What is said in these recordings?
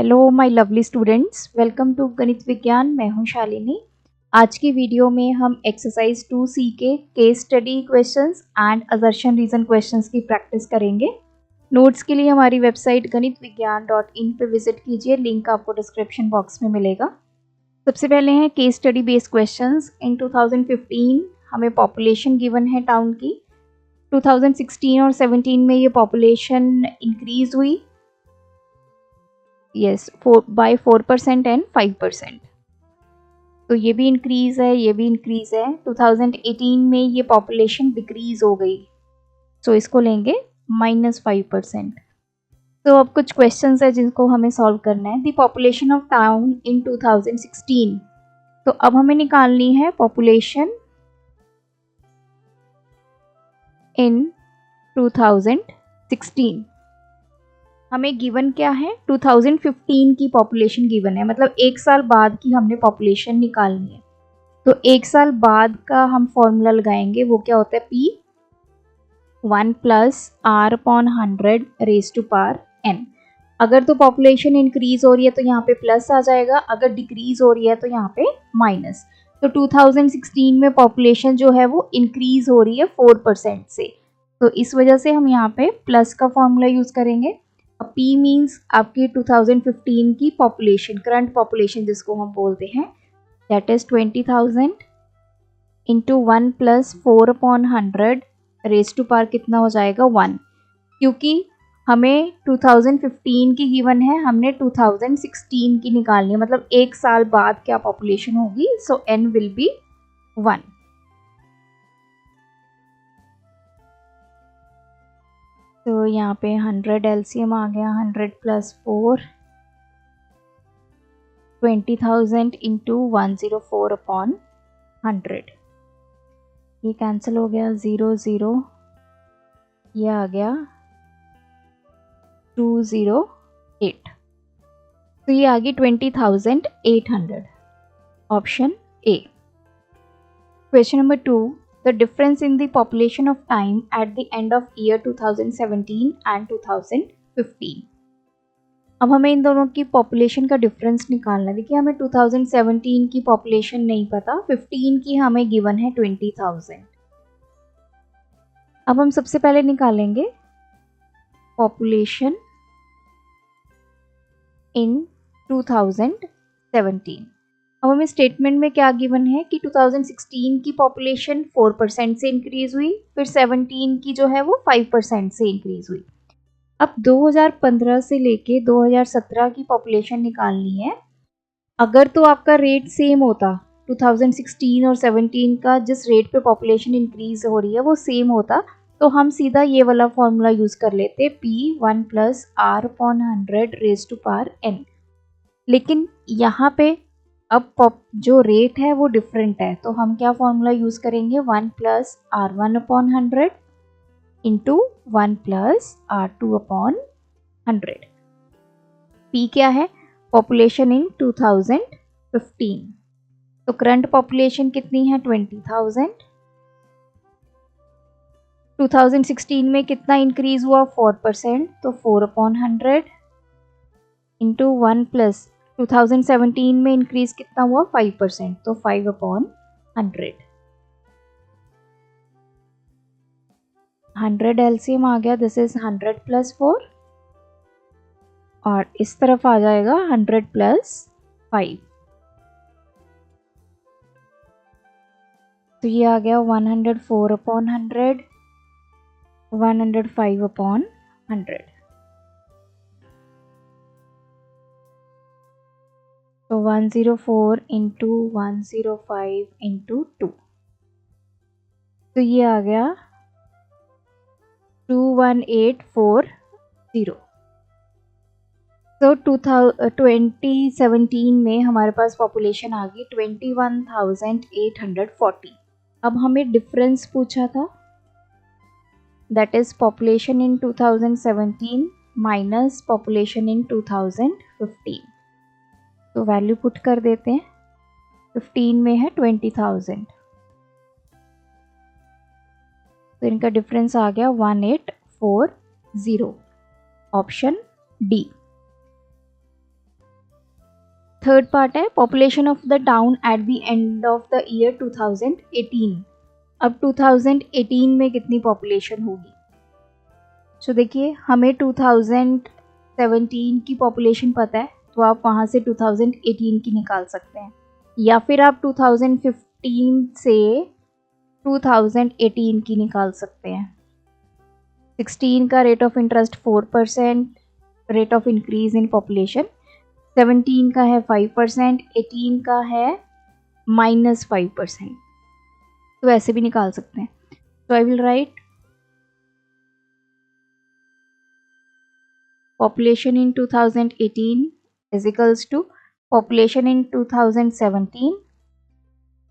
Hello my lovely students, welcome to गणित विज्ञान। मैं हूं शालिनी। आज की वीडियो में हम एक्सरसाइज 2C के case study questions and assertion reason questions की प्रैक्टिस करेंगे। नोट्स के लिए हमारी वेबसाइट ganitviggyan.in पे विजिट कीजिए, लिंक आपको डिस्क्रिप्शन बॉक्स में मिलेगा। सबसे पहले हैं केस स्टडी बेस्ड क्वेश्चंस। इन 2015 हमें पॉपुलेशन गिवन है टाउन की। 2016 और 17 में ये पॉपुलेशन इंक्रीज हुई, यस, बाय 4% एंड 5%। तो ये भी इंक्रीज है, ये भी इंक्रीज है। 2018 में ये पॉपुलेशन डिक्रीज हो गई, सो इसको लेंगे -5%। तो अब कुछ क्वेश्चंस है जिनको हमें सॉल्व करना है। The population of town in 2016। तो अब हमें निकालनी है पॉपुलेशन इन 2016। हमें गिवन क्या है, 2015 की पॉपुलेशन गिवन है, मतलब एक साल बाद की हमने पॉपुलेशन निकालनी है। तो एक साल बाद का हम फॉर्मूला लगाएंगे, वो क्या होता है, P1 + R/100 rays to power n। अगर तो पॉपुलेशन इंक्रीज हो रही है तो यहाँ पे प्लस आ जाएगा, अगर डिक्रीज हो रही है तो यहाँ पे माइनस। तो 2016 में पॉपुलेशन जो है वो इंक्रीज हो रही है 4% से, तो इस वजह से हम यहाँ पे प्लस का फॉर्मूला यूज करेंगे। P मीन्स आपकी 2015 की पॉपुलेशन, करंट पॉपुलेशन जिसको हम बोलते हैं, that is 20,000 into 1 + 4/100 raise to power कितना हो जाएगा 1। क्योंकि हमें 2015 की गिवन है, हमने 2016 की निकालनी है, मतलब एक साल बाद क्या पॉपुलेशन होगी, सो n विल बी 1। तो यहाँ पे 100 एलसीएम आ गया, 100 + 4, 20,000 इंटू 104/100। ये कैंसिल हो गया, 0 0, ये आ गया 208। तो ये आ गई 20,800, option A. Question number 2, the difference in the population of time at the end of year 2017 and 2015। अब हमें इन दोनों की पॉपुलेशन का डिफरेंस निकालना है। देखिए, हमें 2017 की पॉपुलेशन नहीं पता, 15 की हमें गिवन है 20,000। अब हम सबसे पहले निकालेंगे पॉपुलेशन इन 2017। अब हमें स्टेटमेंट में क्या गिवन है कि 2016 की पॉपुलेशन 4% से इंक्रीज हुई, फिर 17 की जो है वो 5% से इंक्रीज हुई। अब 2015 से लेके 2017 की पॉपुलेशन निकालनी है। अगर तो आपका रेट सेम होता, 2016 और 17 का जिस रेट पे पॉपुलेशन इंक्रीज हो रही है वो सेम होता, तो हम सीधा ये वाला फॉर्मूला यूज कर लेते, P1 + R/100 rays to power n। लेकिन यहाँ पे अब जो रेट है वो डिफरेंट है, तो हम क्या फॉर्मूला यूज करेंगे, 1 + R1/100 इंटू 1 + R2/100। P क्या है, पॉपुलेशन इन 2015। तो करंट पॉपुलेशन कितनी है, 20,000। 2016 में कितना इंक्रीज हुआ, 4%, तो 4/100 इंटू 1 + 2017 में इंक्रीज कितना हुआ, 5%, तो 5/100। 100 एलसीएम आ गया, दिस इज 100 + 4, और इस तरफ आ जाएगा 100 + 5। तो ये आ गया 104/100, 105/100। तो 104 इंटू 105 इंटू 2, तो ये आ गया 21840। तो 2017 में हमारे पास पॉपुलेशन आ गई 21,840। अब हमें डिफरेंस पूछा था, that is population in 2017 minus population in 2015। तो वैल्यू पुट कर देते हैं, 15 में है 20,000, तो इनका डिफरेंस आ गया 1840, ऑप्शन डी। थर्ड पार्ट है population of the town at the end of the year 2018। अब 2018 में कितनी पॉपुलेशन होगी। सो देखिए हमें 2017 की पॉपुलेशन पता है, तो आप वहाँ से 2018 की निकाल सकते हैं, या फिर आप 2015 से 2018 की निकाल सकते हैं। 16 का rate of interest 4%, rate of increase in population. 17 का है 5%, 18 का है -5%। तो ऐसे भी निकाल सकते हैं। तो I will write population in 2018 is equals to population in 2017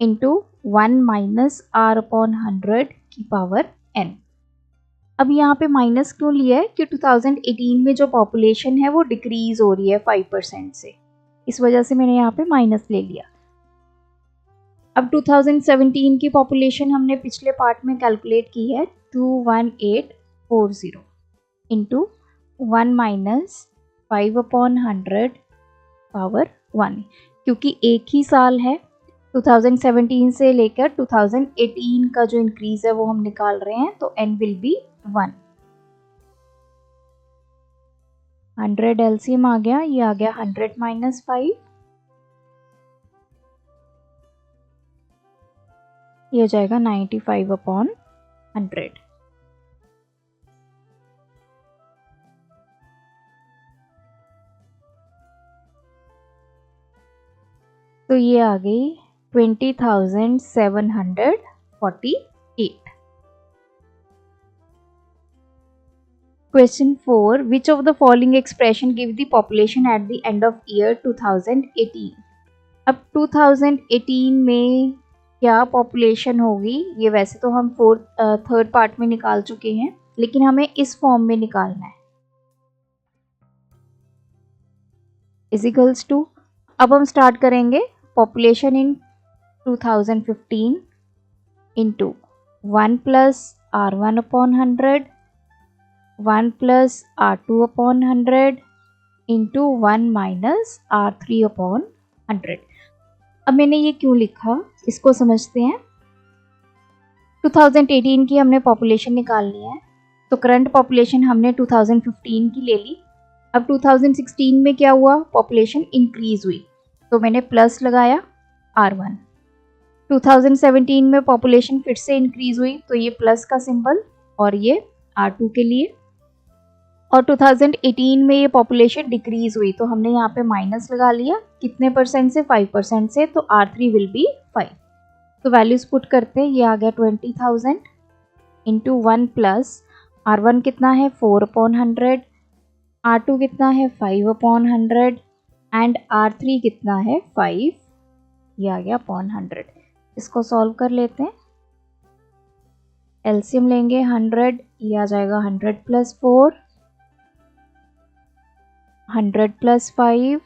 into 1 minus r upon 100 की पावर n। अब यहाँ पे माइनस क्यों लिया है कि 2018 में जो पॉपुलेशन है वो डिक्रीज हो रही है 5% से, इस वजह से मैंने यहाँ पे माइनस ले लिया। अब 2017 की पॉपुलेशन हमने पिछले पार्ट में कैलकुलेट की है 21840 इंटू 1 माइनस 5 अपॉन 100 पावर 1, क्योंकि एक ही साल है 2017 से लेकर 2018 का जो इंक्रीज है वो हम निकाल रहे हैं, तो n विल बी 1। 100 एलसीएम आ गया, ये आ गया 100 माइनस 5, ये हो जाएगा 95 अपॉन 100। तो ये आ गई 20,748। Question 4. Which of the following expression give the population at the end of year 2018? अब 2018 में क्या पॉपुलेशन होगी, ये वैसे तो हम थर्ड पार्ट में निकाल चुके हैं, लेकिन हमें इस फॉर्म में निकालना है। इज इक्वल्स टू, अब हम स्टार्ट करेंगे population in 2015 into 1 plus R1 upon 100, 1 plus R2 upon 100 into 1 minus R3 upon 100। अब मैंने ये क्यों लिखा, इसको समझते हैं। 2018 की हमने पॉपुलेशन निकालनी है, तो करंट पॉपुलेशन हमने 2015 की ले ली। अब 2016 में क्या हुआ, पॉपुलेशन इंक्रीज हुई, तो मैंने प्लस लगाया R1। 2017 में पॉपुलेशन फिर से इंक्रीज हुई, तो ये प्लस का सिंबल और ये R2 के लिए। और 2018 में ये पॉपुलेशन डिक्रीज हुई, तो हमने यहाँ पे माइनस लगा लिया, कितने परसेंट से, 5% से, तो R3 विल बी 5। तो वैल्यूज पुट करते हैं, ये आ गया 20,000 इंटू 1 प्लस R1 कितना है 4 अपॉन 100, R2 कितना है 5 अपॉन 100 एंड R3 कितना है 5, ये आ गया अपॉन 100। इसको सॉल्व कर लेते हैं, एलसीएम लेंगे 100, ये आ जाएगा 100 प्लस 4, 100 प्लस 5,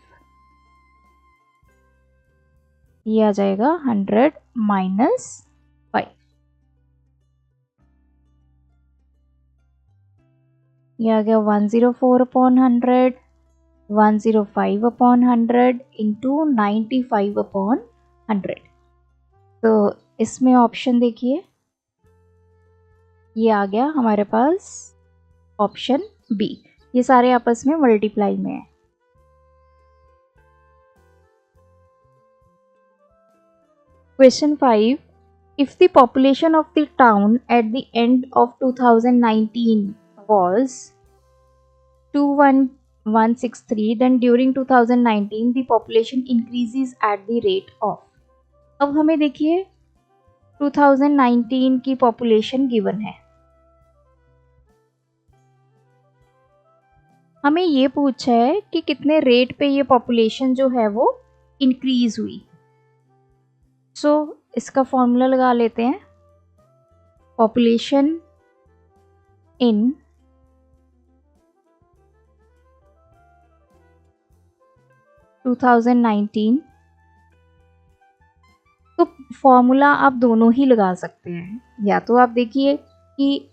ये आ जाएगा 100 माइनस 5, ये आ गया 104 अपॉन 100, 105 अपॉन 100 इंटू 95 अपॉन 100। तो इसमें ऑप्शन देखिए, ये आ गया हमारे पास ऑप्शन बी, ये सारे आपस में मल्टीप्लाई में है। Question 5. If the population of the town at the end of 2019 was 2163, then during 2019 the population increases at the rate of। अब हमें देखिए 2019 की पॉपुलेशन गिवन है, हमें ये पूछा है कि कितने रेट पे ये पॉपुलेशन जो है वो इंक्रीज हुई। सो इसका फॉर्मूला लगा लेते हैं, पॉपुलेशन इन टू 2019। तो फॉर्मूला आप दोनों ही लगा सकते हैं, या तो आप देखिए कि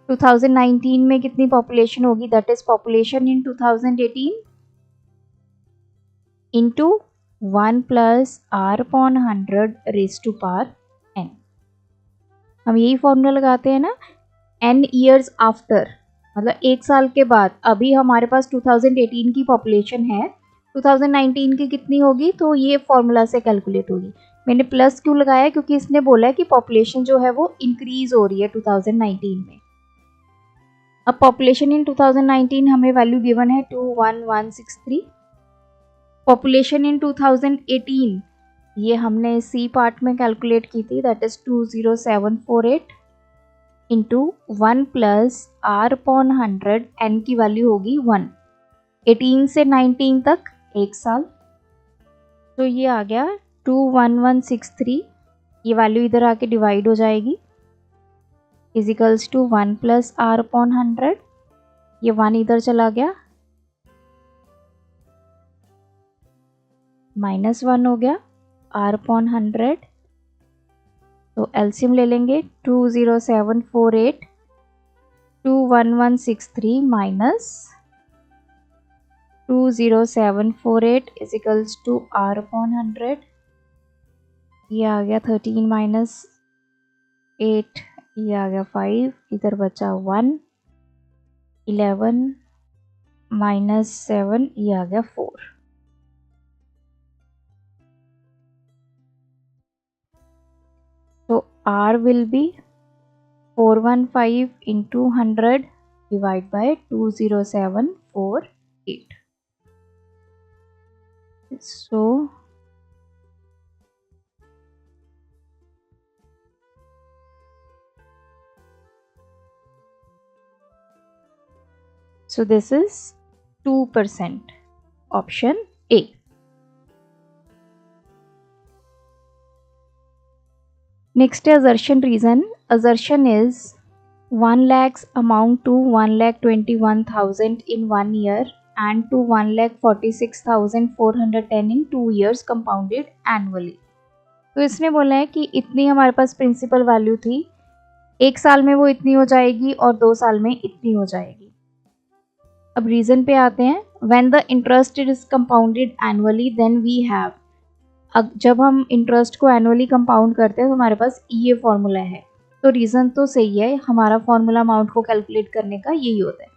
2019 में कितनी पॉपुलेशन होगी, that is population in 2018 into 1 plus R upon 100 raise to power n। हम यही फॉर्मूला लगाते हैं ना, n ईयर्स आफ्टर, मतलब 1 साल के बाद। अभी हमारे पास 2018 की पॉपुलेशन है, 2019 की कितनी होगी, तो ये फॉर्मूला से कैलकुलेट होगी। मैंने प्लस क्यों लगाया, क्योंकि इसने बोला है कि पॉपुलेशन जो है वो इंक्रीज हो रही है 2019 में। अब पॉपुलेशन इन 2019 हमें वैल्यू गिवन है 21163। पॉपुलेशन इन 2018 ये हमने सी पार्ट में कैलकुलेट की थी, that is 20748 into 1 plus R upon 100, N की वैल्यू होगी 1। 18 से 19 तक 1 साल, तो ये आ गया 21163। ये वैल्यू इधर आके डिवाइड हो जाएगी, equals to 1 plus R upon 100। ये 1 इधर चला गया, -1 हो गया आर अपॉन 100। तो एलसीएम ले लेंगे, 20748 21163 minus 20748 is equals to R upon 100। ये आ गया 13 माइनस 8, ये आ गया 5, इधर बचा 1, 11 माइनस 7, ये आ गया 4। तो R will be 415 into 100 divided by 20748. So this is 2%, option A. Next assertion reason. Assertion is 1 lakhs amount to 1,21,000 in 1 year and to 1,46,410 in 2 years compounded annually. तो इसने बोला है कि इतनी हमारे पास प्रिंसिपल वैल्यू थी, 1 साल में वो इतनी हो जाएगी और 2 साल में इतनी हो जाएगी। अब रीजन पे आते हैं। When the interest is compounded annually then we have, जब हम इंटरेस्ट को एनुअली कंपाउंड करते हैं तो हमारे पास ये फॉर्मूला है। तो रीज़न तो सही है, हमारा फॉर्मूला अमाउंट को कैलकुलेट करने का यही होता है।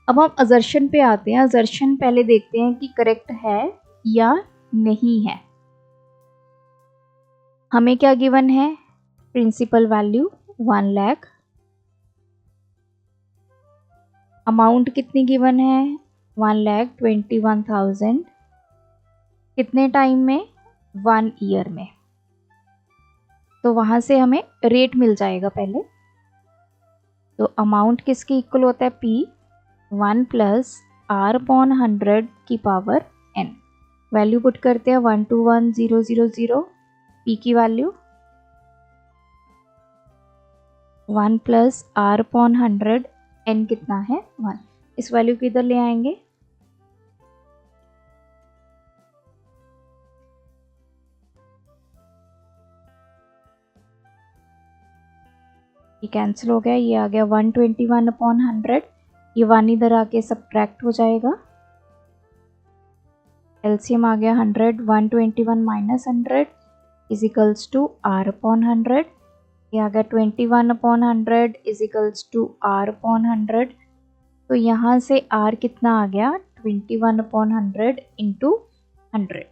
अब हम अजर्शन पे आते हैं। अजर्शन पहले देखते हैं कि करेक्ट है या नहीं है। हमें क्या गिवन है, प्रिंसिपल वैल्यू 1 लाख, अमाउंट कितनी गिवन है 1,21,000, कितने टाइम में 1 ईयर में। तो वहां से हमें रेट मिल जाएगा पहले। तो अमाउंट किसके इक्वल होता है, P 1 प्लस आर अपॉन 100 की पावर n। वैल्यू पुट करते हैं 121000, P की value 1 plus R upon 100, n कितना है 1। इस वैल्यू को इधर ले आएंगे, ये कैंसिल हो गया, ये आ गया 121 अपॉन 100। ये 1 इधर आके सब्ट्रैक्ट हो जाएगा, एलसीएम आ गया 100, 121 minus 100 is equals to R upon 100। ये आ गया 21 upon 100 is equals to R upon 100। तो यहाँ से आर कितना आ गया 21 अपॉन 100 इंटू 100,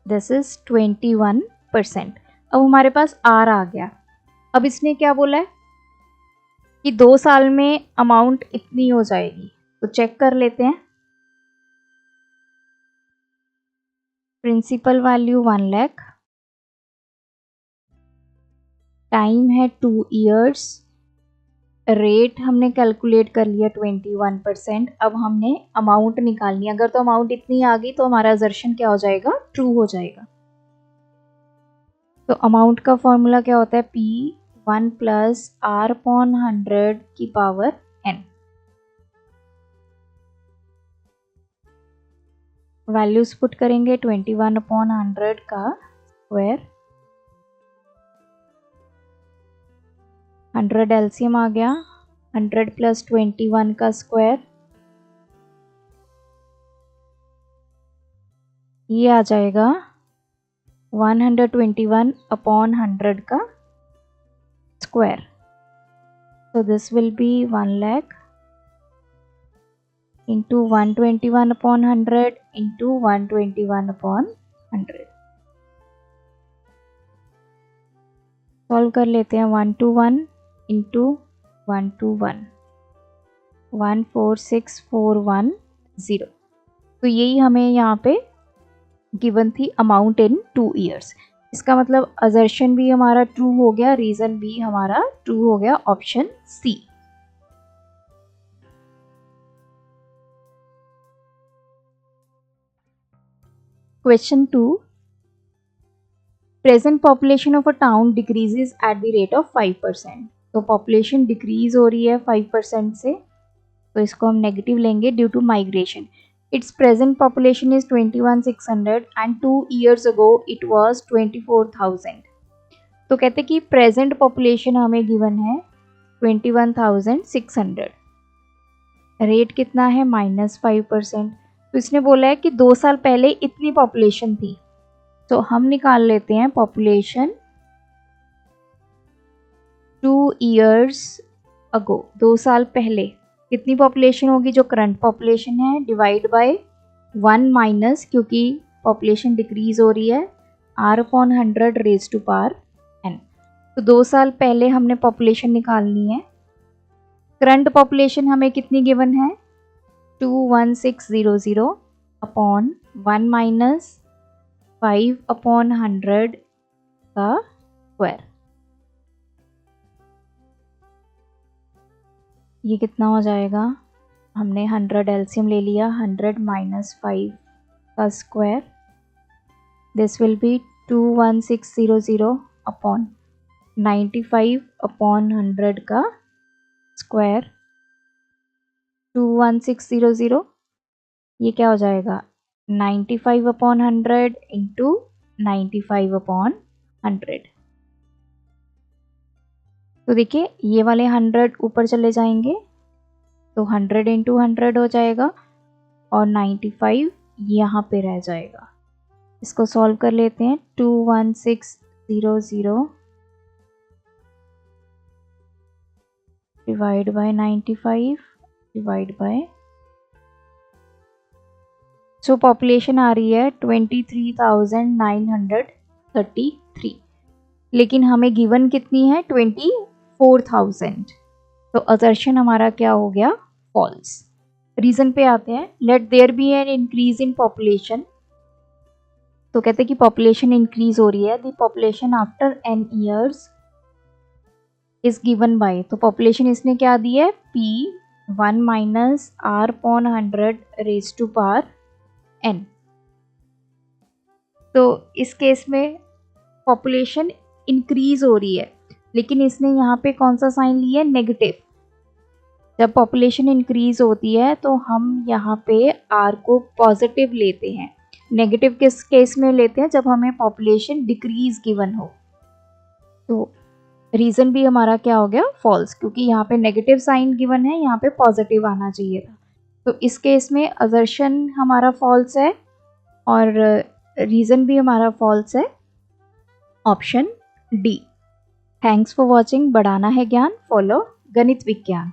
दिस इज 21%। अब हमारे पास आर आ गया। अब इसने क्या बोला है कि 2 साल में अमाउंट इतनी हो जाएगी। तो चेक कर लेते हैं। प्रिंसिपल वैल्यू 1 लाख, टाइम है 2 इयर्स, रेट हमने कैलकुलेट कर लिया 21%। अब हमने अमाउंट निकालनी है। अगर तो अमाउंट इतनी आ गई तो हमारा असर्शन क्या हो जाएगा, ट्रू हो जाएगा। तो अमाउंट का फॉर्मूला क्या होता है, P 1 प्लस आर अपॉन 100 की पावर n। वैल्यूज पुट करेंगे 21 अपॉन 100 का स्क्वायर, 100 एलसीएम आ गया, 100 प्लस 21 का स्क्वायर, ये आ जाएगा 121/100 का square. So this will be 1 lakh into 121/100 into 121/100. Solve कर लेते हैं. 1 to 1 into 1 to 1 146,410. तो यही हमें यहाँ पे गिवन थी अमाउंट इन 2 years. इसका मतलब असर्शन भी हमारा ट्रू हो गया, रीजन भी हमारा ट्रू हो गया, option C. Question 2. Present population of a town decreases at the rate of 5%. तो पॉपुलेशन डिक्रीज हो रही है 5% से, तो इसको हम नेगेटिव लेंगे due to migration. Its present population is 21,600 and 2 years ago it was 24,000. तो कहते कि प्रेजेंट पॉपुलेशन हमें गिवन है 21,600. रेट कितना है -5%. तो इसने बोला है कि 2 साल पहले इतनी पॉपुलेशन थी. तो हम निकाल लेते हैं पॉपुलेशन 2 years ago. 2 साल पहले कितनी पॉपुलेशन होगी, जो करंट पॉपुलेशन है, डिवाइड बाय 1 माइनस, क्योंकि पॉपुलेशन डिक्रीज हो रही है, r/100 raise to power n. तो 2 साल पहले हमने पॉपुलेशन निकालनी है. करंट पॉपुलेशन हमें कितनी गिवन है 21600 अपॉन 1 माइनस 5/100 का स्क्वायर. ये कितना हो जाएगा, हमने 100 एलसीएम ले लिया, 100 माइनस 5 का square. This will be 21600 upon 95/100 का स्क्वायर. 21600 ये क्या हो जाएगा 95/100 इंटू 95/100. तो देखिए ये वाले 100 ऊपर चले जाएंगे, तो 100 इंटू 100 हो जाएगा और 95 यहाँ पे रह जाएगा. इसको सॉल्व कर लेते हैं. 21600 divide by 95 divide by, so population आ रही है 23,933. लेकिन हमें गिवन कितनी है 24,000. तो असर्शन हमारा क्या हो गया, फॉल्स. रीजन पे आते हैं. Let there be an increase in population. तो कहते हैं कि पॉपुलेशन इंक्रीज हो रही है. The population after n years is given by. तो पॉपुलेशन इसने क्या दी है p 1 minus r/100 raise to power n. तो इस केस में पॉपुलेशन इंक्रीज हो रही है, लेकिन इसने यहाँ पे कौन सा साइन लिया है, नेगेटिव. जब पॉपुलेशन इंक्रीज होती है तो हम यहाँ पे r को पॉजिटिव लेते हैं. नेगेटिव किस केस में लेते हैं, जब हमें पॉपुलेशन डिक्रीज गिवन हो. तो रीजन भी हमारा क्या हो गया, फॉल्स, क्योंकि यहाँ पे नेगेटिव साइन गिवन है, यहाँ पे पॉजिटिव आना चाहिए था. तो इस केस में असर्शन हमारा फॉल्स है और रीजन भी हमारा फॉल्स है, option D. Thanks for watching. बढ़ाना है ज्ञान, फॉलो गणित विज्ञान.